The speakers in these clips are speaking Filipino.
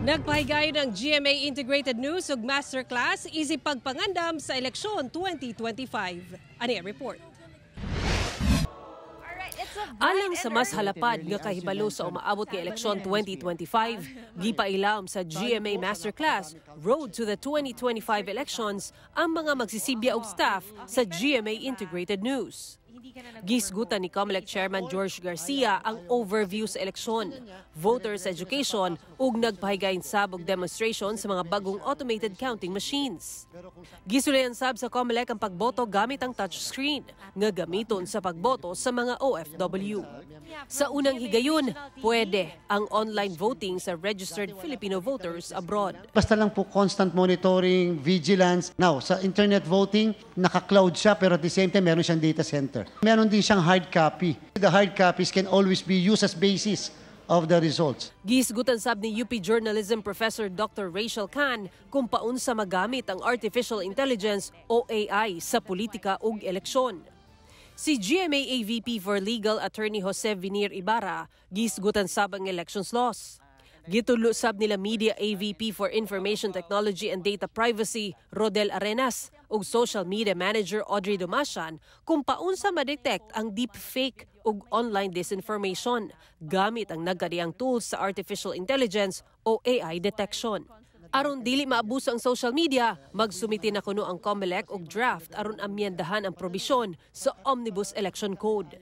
Nagpahigayon ng GMA Integrated News ug Masterclass isip pagpangandam sa eleksyon 2025. Ani ang report. Alang sa mas halapad nga kahibalo sa umaabot nga eleksyon 2025, gipailawom sa GMA Masterclass Road to the 2025 Elections ang mga magsisibya og staff sa GMA Integrated News. Gisgutan ni COMELEC Chairman George Garcia ang overview sa eleksyon, voters education ug nagpahigayon sab og demonstration sa mga bagong automated counting machines. Gisulayan sab sa COMELEC ang pagboto gamit ang touchscreen nga gamiton sa pagboto sa mga OFW. Sa unang higayon, pwede ang online voting sa registered Filipino voters abroad. Basta lang po constant monitoring, vigilance. Now, sa internet voting, naka-cloud siya pero at the same time meron siyang data center. Meron din siyang hard copy. The hard copies can always be used as basis of the results. Gisgutan sab ni UP Journalism Professor Dr. Rachel Khan kung paunsa magamit ang artificial intelligence o AI sa politika ug eleksyon. Si GMA AVP for Legal Attorney Jose Vinier Ibarra gisgutan sab ang elections laws. Gitulo sab nila Media AVP for Information Technology and Data Privacy Rodel Arenas ug Social Media Manager Audrey Domasian kung paunsa ma-detect ang deepfake ug online disinformation gamit ang nagkadiyang tools sa artificial intelligence o AI detection. Aron dili maabuso ang social media, magsumiti na kuno ang COMELEC og draft aron amyendahan ang probisyon sa Omnibus Election Code.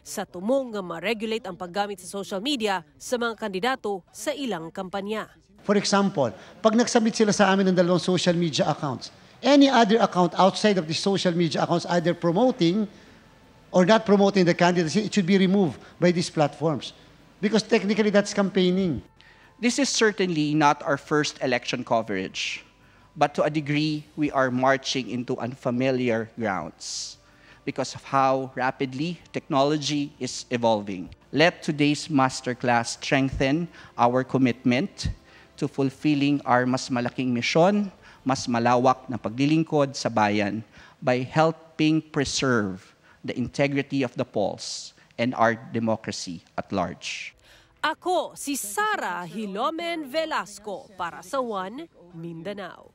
Sa tumong nga ma-regulate ang paggamit sa social media sa mga kandidato sa ilang kampanya. For example, pag nagsubmit sila sa amin ng dalawang social media accounts, any other account outside of the social media accounts either promoting or not promoting the candidacy, it should be removed by these platforms. Because technically that's campaigning. This is certainly not our first election coverage, but to a degree, we are marching into unfamiliar grounds because of how rapidly technology is evolving. Let today's masterclass strengthen our commitment to fulfilling our mas malaking misyon, mas malawak na paglilingkod sa bayan by helping preserve the integrity of the polls and our democracy at large. Ako si Sara Hilomen Velasco para sa One Mindanao.